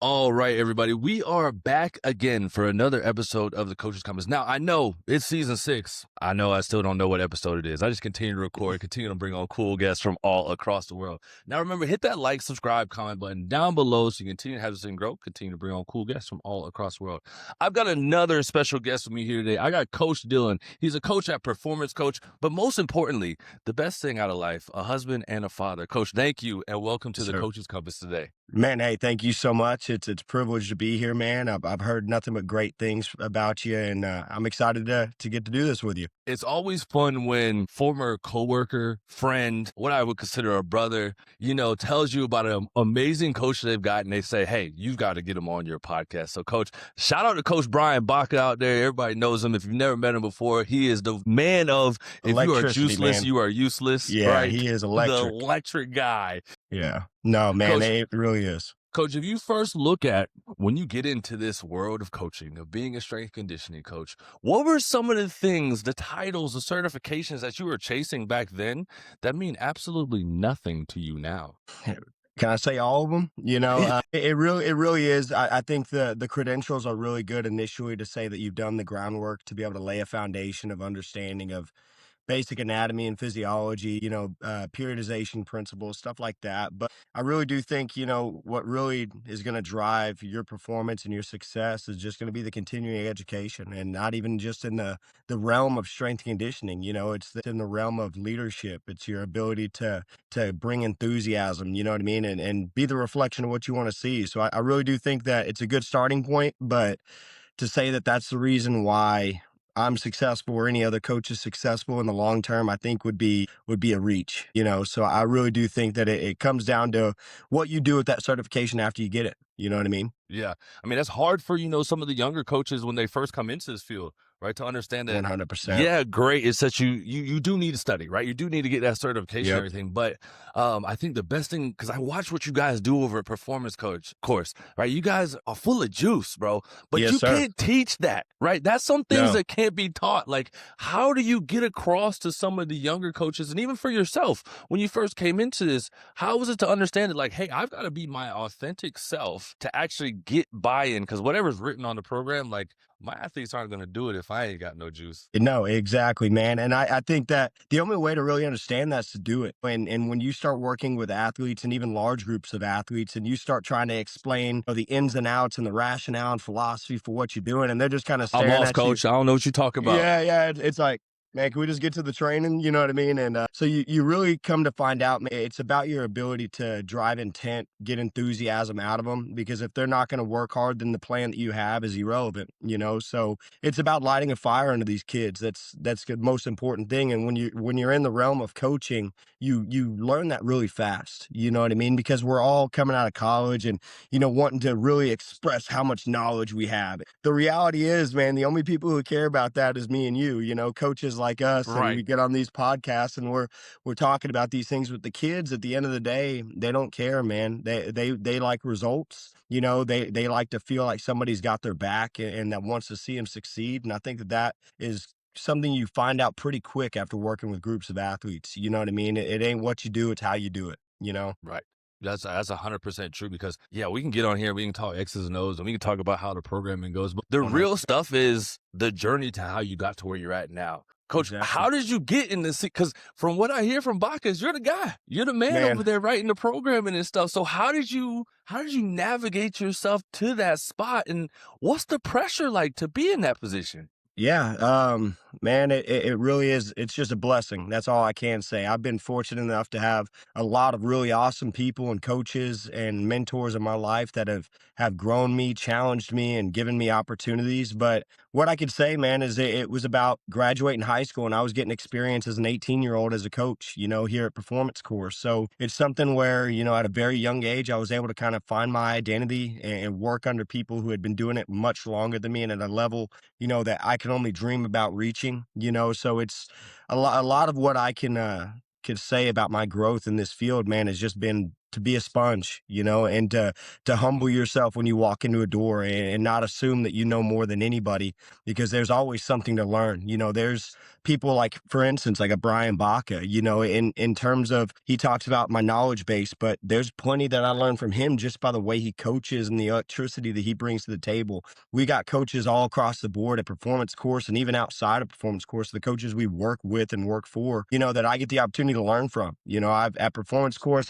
All right, everybody. We are back again for another episode of the Coaches Compass. Now, I know it's season 6. I know I still don't know what episode it is. I just continue to record, continue to bring on cool guests from all across the world. Now, remember, hit that like, subscribe, comment button down below so you continue to have this thing grow, continue to bring on cool guests from all across the world. I've got another special guest with me here today. I got Coach Dylan. He's a coach at Performance Coach, but most importantly, the best thing out of life, a husband and a father. Coach, thank you, and welcome to the Coaches Compass today. Man, hey, thank you so much. It's a privilege to be here, man. I've heard nothing but great things about you, and I'm excited to get to do this with you. It's always fun when former coworker, friend, what I would consider a brother, tells you about an amazing coach they've got, and they say, hey, you've got to get him on your podcast. So, Coach, shout out to Coach Brian Baca out there. Everybody knows him. If you've never met him before, he is the man of, if you are juiceless, man. You are useless. Yeah, right? He is electric. The electric guy. Yeah. No, man, Coach, it really is. Coach, if you first look at when you get into this world of coaching, of being a strength conditioning coach, what were some of the things, the titles, the certifications that you were chasing back then that mean absolutely nothing to you now? Can I say all of them? It really is. I think the credentials are really good initially to say that you've done the groundwork to be able to lay a foundation of understanding of basic anatomy and physiology, periodization principles, stuff like that. But I really do think, what really is going to drive your performance and your success is just going to be the continuing education, and not even just in the realm of strength conditioning. It's in the realm of leadership. It's your ability to bring enthusiasm, you know what I mean? And be the reflection of what you want to see. So I really do think that it's a good starting point, but to say that that's the reason why I'm successful or any other coach is successful in the long term, I think would be a reach, So I really do think that it comes down to what you do with that certification after you get it. You know what I mean? Yeah. I mean, that's hard for, some of the younger coaches when they first come into this field, right? To understand that 100%. Yeah, great. It's that you do need to study, right? You do need to get that certification and everything. But I think the best thing, because I watch what you guys do over at Performance Coach course, right? You guys are full of juice, bro. But Yes, you sir. can't teach that, right? That's some things that can't be taught. Like, how do you get across to some of the younger coaches, and even for yourself, when you first came into this, how was it to understand it? Like, hey, I've got to be my authentic self to actually get buy-in, because whatever's written on the program, like, my athletes aren't going to do it if I ain't got no juice. No, exactly, man. And I think that the only way to really understand that is to do it. And when you start working with athletes and even large groups of athletes, and you start trying to explain the ins and outs and the rationale and philosophy for what you're doing, and they're just kind of staring I'm lost, at Coach. you. I don't know what you're talking about. Yeah. It's like, man, can we just get to the training? You know what I mean? And so you really come to find out, man, it's about your ability to drive intent, get enthusiasm out of them, because if they're not going to work hard, then the plan that you have is irrelevant, So it's about lighting a fire under these kids. That's the most important thing. And when you're in the realm of coaching, you learn that really fast. You know what I mean? Because we're all coming out of college and, wanting to really express how much knowledge we have. The reality is, man, the only people who care about that is me and you, coaches like us, Right. And we get on these podcasts and we're talking about these things with the kids. At the end of the day, they don't care, man. They like results. They like to feel like somebody's got their back and that wants to see them succeed. And I think that is something you find out pretty quick after working with groups of athletes. You know what I mean? It ain't what you do, it's how you do it, Right. That's 100% true, because we can get on here, we can talk X's and O's, and we can talk about how the programming goes, but the 100%. real stuff is the journey to how you got to where you're at now. Coach, Exactly. How did you get in this? Because from what I hear from Bacchus, you're the guy. You're the man over there writing the programming and stuff. So how did you navigate yourself to that spot, and what's the pressure like to be in that position? Yeah, man, it really is. It's just a blessing. That's all I can say. I've been fortunate enough to have a lot of really awesome people and coaches and mentors in my life that have grown me, challenged me, and given me opportunities. But what I could say, man, is it was about graduating high school, and I was getting experience as an 18-year-old as a coach, here at Performance Course. So it's something where, at a very young age, I was able to kind of find my identity and work under people who had been doing it much longer than me and at a level, that I can only dream about reaching, so it's a lot of what I can say about my growth in this field, man, has just been to be a sponge, and to humble yourself when you walk into a door, and not assume that you know more than anybody, because there's always something to learn. There's people like, for instance, like a Brian Baca, in terms of, he talks about my knowledge base, but there's plenty that I learned from him just by the way he coaches and the electricity that he brings to the table. We got coaches all across the board at performance course and even outside of performance course, the coaches we work with and work for, that I get the opportunity to learn from. I've at performance course,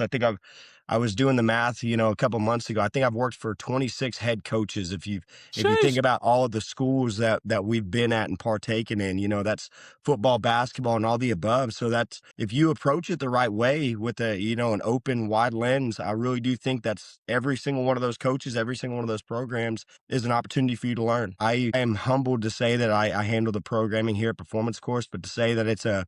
I was doing the math, a couple months ago. I think I've worked for 26 head coaches. If you think Sheesh. about all of the schools that we've been at and partaken in, that's football, basketball, and all the above. So that's, if you approach it the right way with an open, wide lens, I really do think that's every single one of those coaches, every single one of those programs is an opportunity for you to learn. I am humbled to say that I handle the programming here at Performance Course, but to say that it's a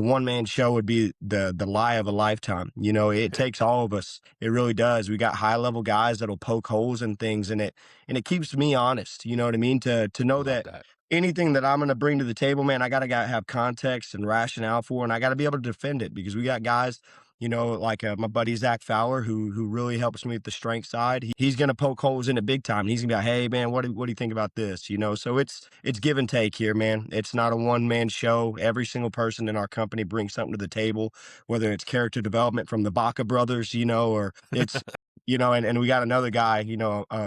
one-man show would be the lie of a lifetime. It takes all of us. It really does. We got high-level guys that'll poke holes in things, and it keeps me honest. You know what I mean? To I know love that that. anything that I'm going to bring to the table, man, I gotta have context and rationale for, and I gotta be able to defend it, because we got guys, like my buddy Zach Fowler, who really helps me with the strength side. He's going to poke holes in it big time. He's going to be like, hey man, what do you think about this? So it's give and take here, man. It's not a one man show. Every single person in our company brings something to the table, whether it's character development from the Baca brothers, or it's and we got another guy,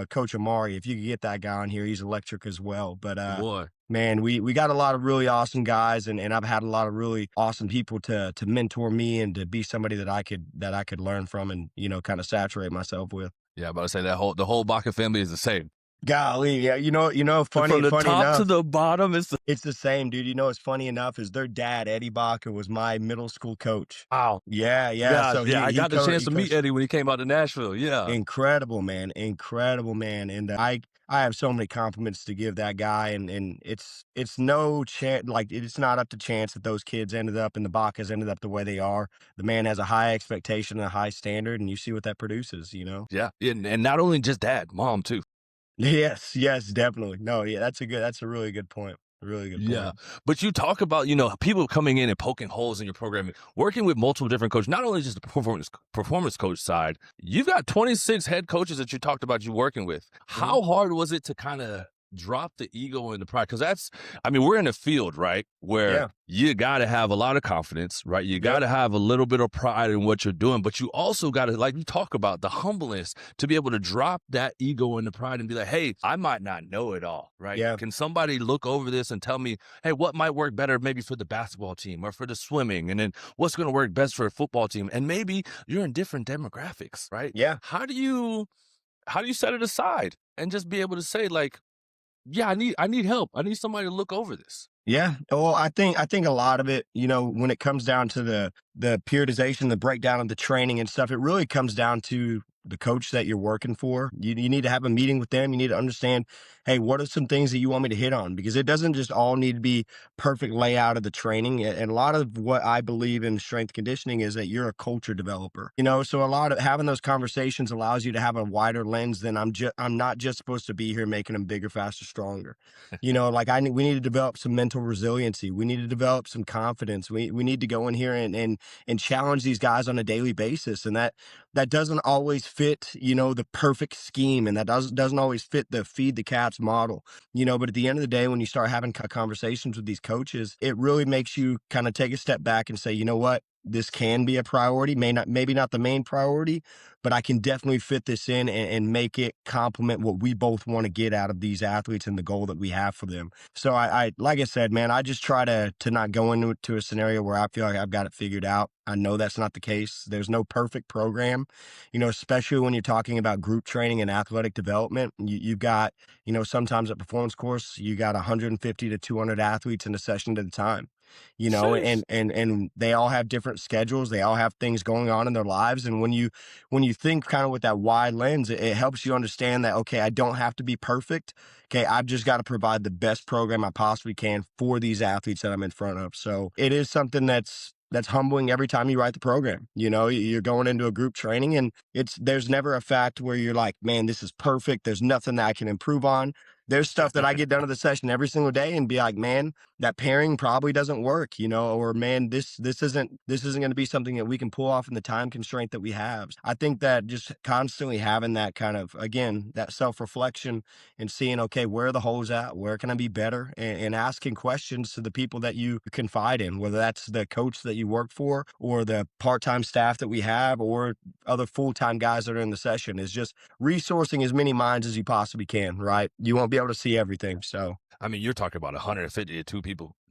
Coach Amari. If you could get that guy on here, he's electric as well. But Boy. man, we got a lot of really awesome guys, and I've had a lot of really awesome people to mentor me and to be somebody that I could learn from, and kind of saturate myself with. Yeah, about to say the whole Baca family is the same. Golly, yeah, funny From the funny top to enough, the bottom, it's the it's the same, dude. It's funny enough is their dad, Eddie Baca, was my middle school coach. wow. Yeah, yeah. Gosh, So yeah, I got the chance he to meet coached. Eddie when he came out to Nashville. Yeah. Incredible, man. Incredible, man. And I have so many compliments to give that guy, and it's no chance, like, it's not up to chance that those kids ended up and the Bacas ended up the way they are. The man has a high expectation and a high standard, and you see what that produces. Yeah. And not only just dad, mom too. Yes, yes, definitely. No, yeah, that's a really good point. A really good Yeah. point. But you talk about, people coming in and poking holes in your programming, working with multiple different coaches, not only just the performance coach side. You've got 26 head coaches that you talked about you working with. Mhm. How hard was it to kind of drop the ego and the pride? Because we're in a field, right, where Yeah. you got to have a lot of confidence, right? You got Yep. to have a little bit of pride in what you're doing, but you also got to, like you talk about, the humbleness to be able to drop that ego and the pride and be like, hey, I might not know it all, right? Yeah. Can somebody look over this and tell me, hey, what might work better maybe for the basketball team or for the swimming? And then what's going to work best for a football team? And maybe you're in different demographics, right? Yeah. How do you set it aside and just be able to say, like, yeah, I need help. I need somebody to look over this. Yeah. Well, I think a lot of it, when it comes down to the periodization, the breakdown of the training and stuff, it really comes down to the coach that you're working for. You need to have a meeting with them. You need to understand, hey, what are some things that you want me to hit on? Because it doesn't just all need to be perfect layout of the training. And a lot of what I believe in strength conditioning is that you're a culture developer. So a lot of having those conversations allows you to have a wider lens than I'm not just supposed to be here making them bigger, faster, stronger. Like we need to develop some mental resiliency. We need to develop some confidence. We need to go in here and challenge these guys on a daily basis. And that doesn't always fit, the perfect scheme, and that doesn't always fit the feed the cats model. But at the end of the day, when you start having conversations with these coaches, it really makes you kind of take a step back and say, you know what? This can be a priority, maybe not the main priority, but I can definitely fit this in and make it complement what we both want to get out of these athletes and the goal that we have for them. So I like I said, man, I just try to not go into a scenario where I feel like I've got it figured out. I know that's not the case. There's no perfect program, especially when you're talking about group training and athletic development. You've got, sometimes at performance course, you got 150 to 200 athletes in a session at a time. Sheesh. And they all have different schedules. They all have things going on in their lives. And when you think kind of with that wide lens, it helps you understand that, okay, I don't have to be perfect. Okay, I've just got to provide the best program I possibly can for these athletes that I'm in front of. So it is something that's humbling every time you write the program. You're going into a group training, and there's never a fact where you're like, man, this is perfect. There's nothing that I can improve on. there's stuff that I get done at the session every single day and be like, man, that pairing probably doesn't work, or man, this isn't going to be something that we can pull off in the time constraint that we have. I think that just constantly having that kind of, again, that self-reflection and seeing, okay, where are the holes at? Where can I be better? And asking questions to the people that you confide in, whether that's the coach that you work for or the part-time staff that we have or other full-time guys that are in the session, is just resourcing as many minds as you possibly can, right? You won't be able to see everything. So I mean, you're talking about 150 to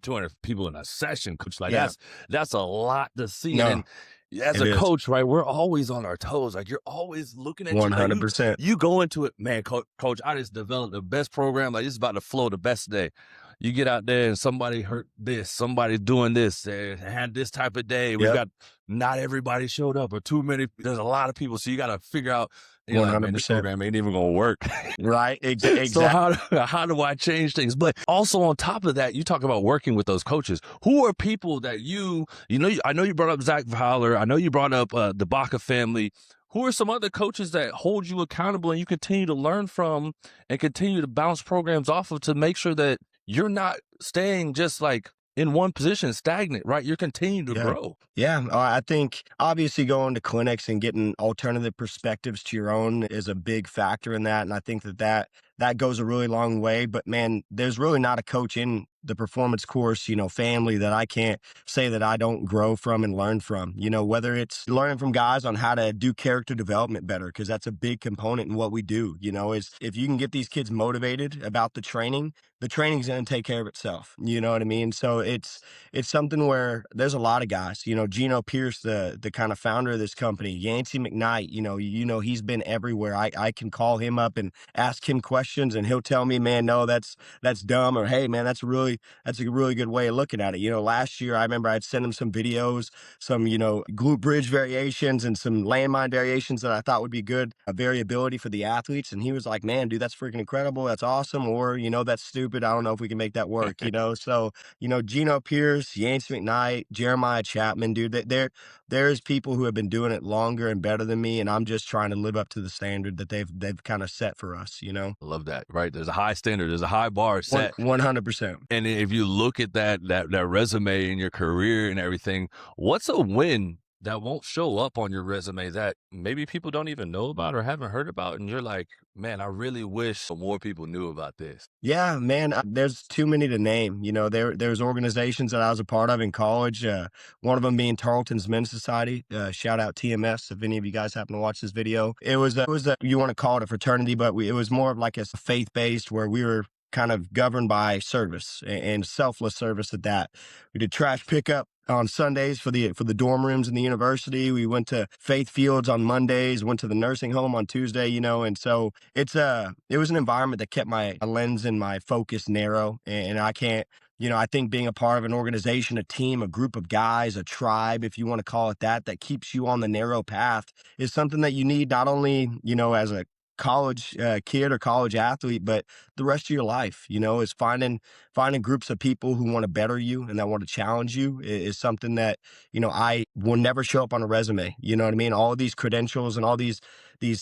200 people in a session, coach. Like yeah, that's a lot to see. And no, then as it a is coach, right, we're always on our toes. Like you're always looking at like 100%. you go into it, man, coach, I just developed the best program. Like this is about to flow the best day. You get out there and somebody hurt this, somebody's doing this, they had this type of day. We've Yep, got not everybody showed up or too many. There's a lot of people. So you got to figure out, you're like, man, this 100%. program ain't even going to work. Right. So Exactly. how do I change things? But also on top of that, you talk about working with those coaches. Who are people that I know you brought up Zach Fowler. I know you brought up the Baca family. Who are some other coaches that hold you accountable and you continue to learn from and continue to bounce programs off of to make sure that you're not staying just like in one position stagnant, right? You're continuing to Yeah. grow. Yeah. I think obviously going to clinics and getting alternative perspectives to your own is a big factor in that. And I think that goes a really long way. But man, there's really not a coach in the performance course, family that I can't say that I don't grow from and learn from, whether it's learning from guys on how to do character development better, because that's a big component in what we do, is if you can get these kids motivated about the training's going to take care of itself. You know what I mean? So it's something where there's a lot of guys, Gino Pierce, the kind of founder of this company, Yancey McKnight, he's been everywhere. I can call him up and ask him questions and he'll tell me, man, no, that's dumb, or hey man, that's a really good way of looking at it. Last year I remember I'd send him some videos, some, glute bridge variations and some landmine variations that I thought would be good, a variability for the athletes. And he was like, man, dude, that's freaking incredible. That's awesome. Or, that's stupid. I don't know if we can make that work, So, Gino Pierce, Yancey McKnight, Jeremiah Chapman, dude, there's people who have been doing it longer and better than me. And I'm just trying to live up to the standard that they've kind of set for us, I love that, right? There's a high standard. There's a high bar set. 100%. And if you look at that resume and your career and everything, what's a win that won't show up on your resume that maybe people don't even know about or haven't heard about? And you're like, man, I really wish more people knew about this. Yeah, man, there's too many to name. There's organizations that I was a part of in college. One of them being Tarleton's Men's Society. Shout out TMS if any of you guys happen to watch this video. It was you want to call it a fraternity, but it was more of like a faith based where we were kind of governed by service and selfless service at that. We did trash pickup on Sundays for the dorm rooms in the university. We went to Faith Fields on Mondays, went to the nursing home on Tuesday, and so it was an environment that kept my lens and my focus narrow. And I can't, I think being a part of an organization, a team, a group of guys, a tribe, if you want to call it that keeps you on the narrow path is something that you need not only, as a college kid or college athlete, but the rest of your life, is finding groups of people who want to better you and that want to challenge you is something that, I will never show up on a resume. You know what I mean? All of these credentials and all these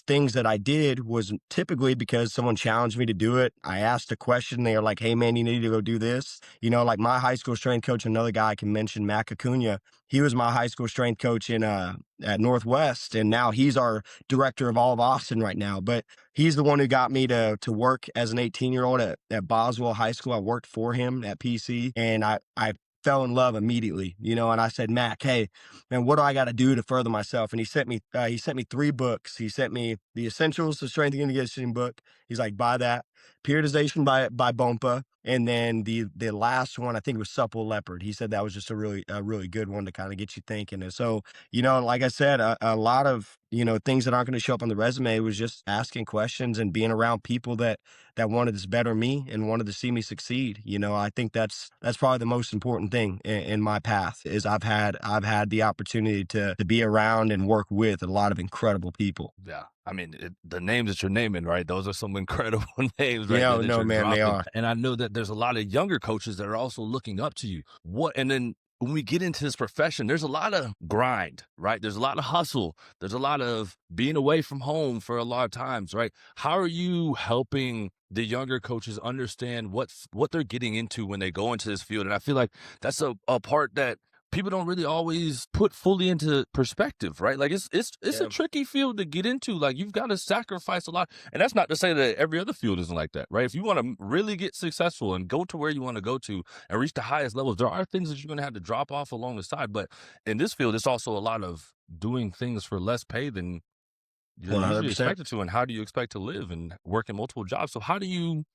things that I did was typically because someone challenged me to do it. I asked a question. They are like, hey man, you need to go do this. Like my high school strength coach, another guy I can mention, Mac Acuna, he was my high school strength coach at Northwest. And now he's our director of all of Austin right now. But he's the one who got me to work as an 18-year-old at Boswell High School. I worked for him at PC and I fell in love immediately, and I said, Mac, hey, man, what do I got to do to further myself? And he sent me 3 books. He sent me the Essentials to Strength and Conditioning book. He's like, buy that. Periodization by Bompa. And then the last one, I think, was Supple Leopard. He said that was just a really good one to kind of get you thinking. And so, like I said, a lot of, things that aren't going to show up on the resume was just asking questions and being around people that wanted to better me and wanted to see me succeed. I think that's probably the most important thing in my path is I've had the opportunity to be around and work with a lot of incredible people. Yeah. I mean, the names that you're naming, right? Those are some incredible names, right? No, man, they are. And I know that there's a lot of younger coaches that are also looking up to you. And then when we get into this profession, there's a lot of grind, right? There's a lot of hustle. There's a lot of being away from home for a lot of times, right? How are you helping the younger coaches understand what they're getting into when they go into this field? And I feel like that's a part that people don't really always put fully into perspective, right? Like it's a Yeah. tricky field to get into. Like you've got to sacrifice a lot. And that's not to say that every other field isn't like that, right? If you want to really get successful and go to where you want to go to and reach the highest levels, there are things that you're going to have to drop off along the side. But in this field, it's also a lot of doing things for less pay than you're usually 100%. expected to. And how do you expect to live and work in multiple jobs? So how do you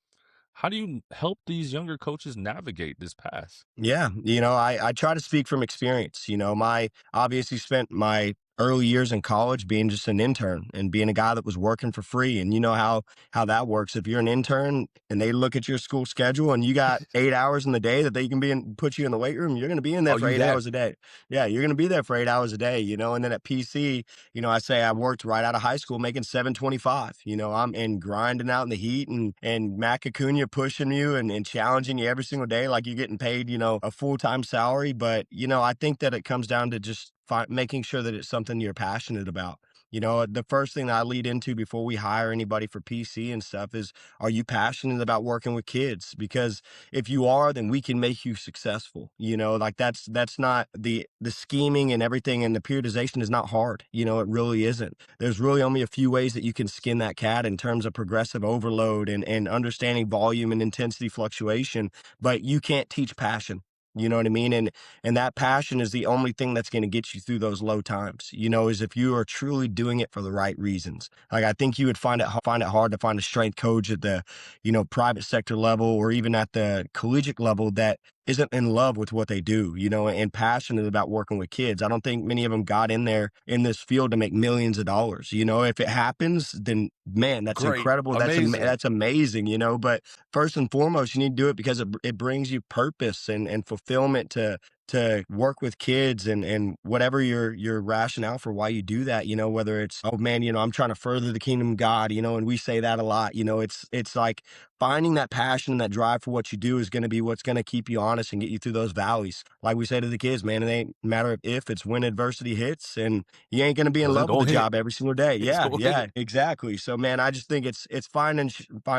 help these younger coaches navigate this path? Yeah, I try to speak from experience. My obviously spent my early years in college being just an intern and being a guy that was working for free. And you know how that works. If you're an intern and they look at your school schedule and you got 8 hours in the day that they can put you in the weight room, you're going to be in there Are for you eight there? hours a day. Yeah, you're going to be there for 8 hours a day. And then at PC, I say I worked right out of high school making 725. I'm in grinding out in the heat and Mac Acuna pushing you and challenging you every single day like you're getting paid, a full-time salary. But, I think that it comes down to just making sure that it's something you're passionate about. The first thing that I lead into before we hire anybody for PC and stuff is, are you passionate about working with kids? Because if you are, then we can make you successful. Like that's not the scheming and everything, and the periodization is not hard. It really isn't. There's really only a few ways that you can skin that cat in terms of progressive overload and understanding volume and intensity fluctuation, but you can't teach passion. You know what I mean? And that passion is the only thing that's going to get you through those low times, is if you are truly doing it for the right reasons. Like I think you would find it hard to find a strength coach at the, private sector level or even at the collegiate level that isn't in love with what they do, and passionate about working with kids. I don't think many of them got in there in this field to make millions of dollars. If it happens, then man, that's Great. incredible. Amazing. That's amazing, but first and foremost, you need to do it because it brings you purpose and fulfillment to work with kids and whatever your rationale for why you do that, whether it's, oh man, I'm trying to further the kingdom of God, and we say that a lot. It's like finding that passion and that drive for what you do is going to be what's going to keep you honest and get you through those valleys. Like we say to the kids, man, it ain't a matter of if, it's when adversity hits, and you ain't going to be in Because it's love with the going to hit. job every single day. It's Yeah, going to yeah, hit. exactly. So man, I just think it's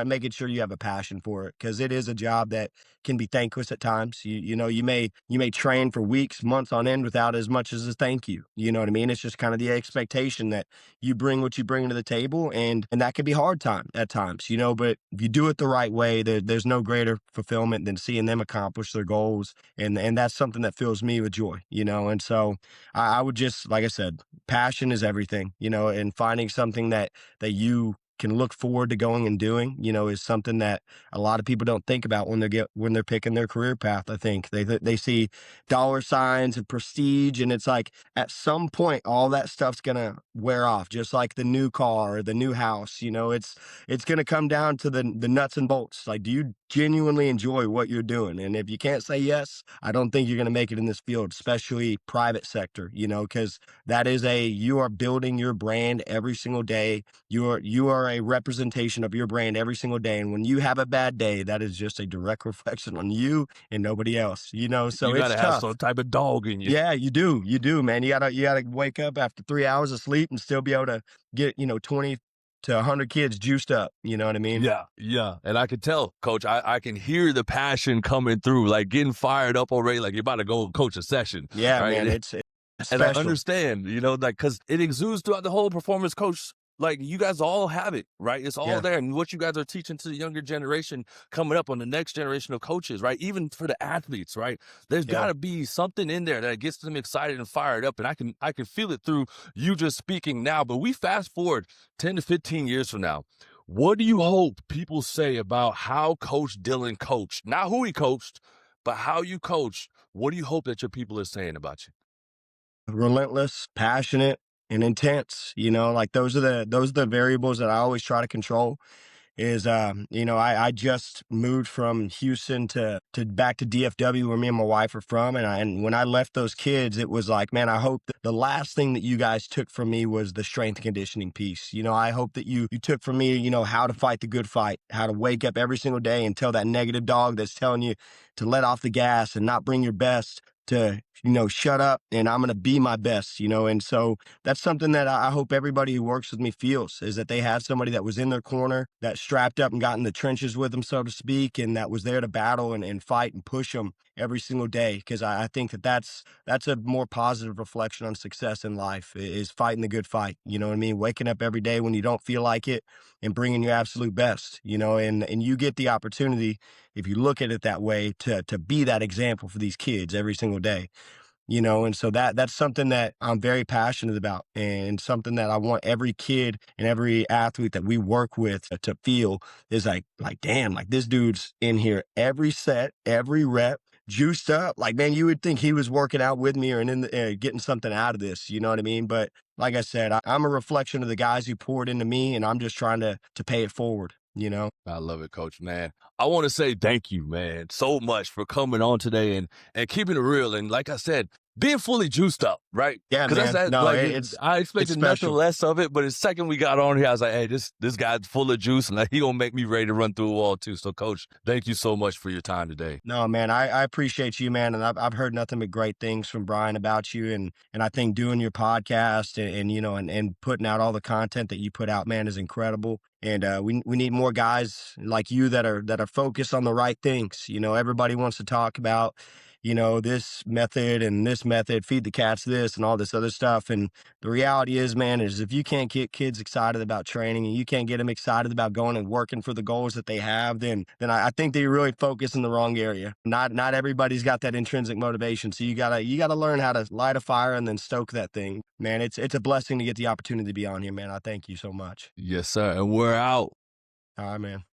making sure you have a passion for it, because it is a job that can be thankless at times. You may train for weeks, months on end without as much as a thank you. You know what I mean? It's just kind of the expectation that you bring what you bring to the table, and that can be hard time at times. But if you do it the right way, there's no greater fulfillment than seeing them accomplish their goals, and that's something that fills me with joy. And so I would just, like I said, passion is everything. And finding something that you can look forward to going and doing, is something that a lot of people don't think about when they're picking their career path. I think they see dollar signs and prestige, and it's like at some point all that stuff's gonna wear off, just like the new car or the new house. It's gonna come down to the nuts and bolts. Like, do you genuinely enjoy what you're doing? And if you can't say yes, I don't think you're gonna make it in this field, especially private sector. Because you are building your brand every single day. You are a representation of your brand every single day. And when you have a bad day, that is just a direct reflection on you and nobody else, so You got it's to have tough. some type of dog in you. Yeah, you do, man. You gotta wake up after 3 hours of sleep and still be able to get, 20 to 100 kids juiced up. You know what I mean? Yeah, yeah. And I can tell, coach, I can hear the passion coming through, like getting fired up already, like you're about to go coach a session, Yeah, man. right? It's And I special. understand, like, because it exudes throughout the whole performance coach. Like, you guys all have it, right? It's all Yeah, there. And what you guys are teaching to the younger generation coming up on the next generation of coaches, right? Even for the athletes, right? There's got yeah. to be something in there that gets them excited and fired up. And I can feel it through you just speaking now. But we fast forward 10 to 15 years from now. What do you hope people say about how Coach Dylan coached? Not who he coached, but how you coached. What do you hope that your people are saying about you? Relentless, passionate, and intense. Like those are the variables that I always try to control. Is I just moved from Houston to back to DFW where me and my wife are from, and when I left those kids, it was like, man, I hope that the last thing that you guys took from me was the strength and conditioning piece. I hope that you took from me, how to fight the good fight, how to wake up every single day and tell that negative dog that's telling you to let off the gas and not bring your best, to shut up and I'm going to be my best, and so that's something that I hope everybody who works with me feels, is that they have somebody that was in their corner, that strapped up and got in the trenches with them, so to speak, and that was there to battle and fight and push them every single day. Because I think that that's a more positive reflection on success in life, is fighting the good fight. You know what I mean? Waking up every day when you don't feel like it and bringing your absolute best, and you get the opportunity, if you look at it that way, to be that example for these kids every single day. And so that's something that I'm very passionate about, and something that I want every kid and every athlete that we work with to feel, is like damn, like this dude's in here every set, every rep, juiced up. Like, man, you would think he was working out with me or getting something out of this. You know what I mean? But like I said, I'm a reflection of the guys who poured into me, and I'm just trying to pay it forward. I love it, Coach, man. I want to say thank you, man, so much for coming on today and keeping it real. And like I said, being fully juiced up, right? Yeah, Because that's man. that. No, Like it's I it's expected nothing special. less of it. But the second we got on here, I was like, hey, this guy's full of juice, and like, he gonna make me ready to run through a wall too. So, Coach, thank you so much for your time today. No, man, I appreciate you, man, and I've heard nothing but great things from Brian about you, and I think doing your podcast and putting out all the content that you put out, man, is incredible. And we need more guys like you that are focused on the right things. Everybody wants to talk about this method, feed the cats this and all this other stuff. And the reality is, man, is if you can't get kids excited about training, and you can't get them excited about going and working for the goals that they have, then I think that you're really focused in the wrong area. Not everybody's got that intrinsic motivation. So you gotta learn how to light a fire and then stoke that thing. Man, it's a blessing to get the opportunity to be on here, man. I thank you so much. Yes, sir. And we're out. All right, man.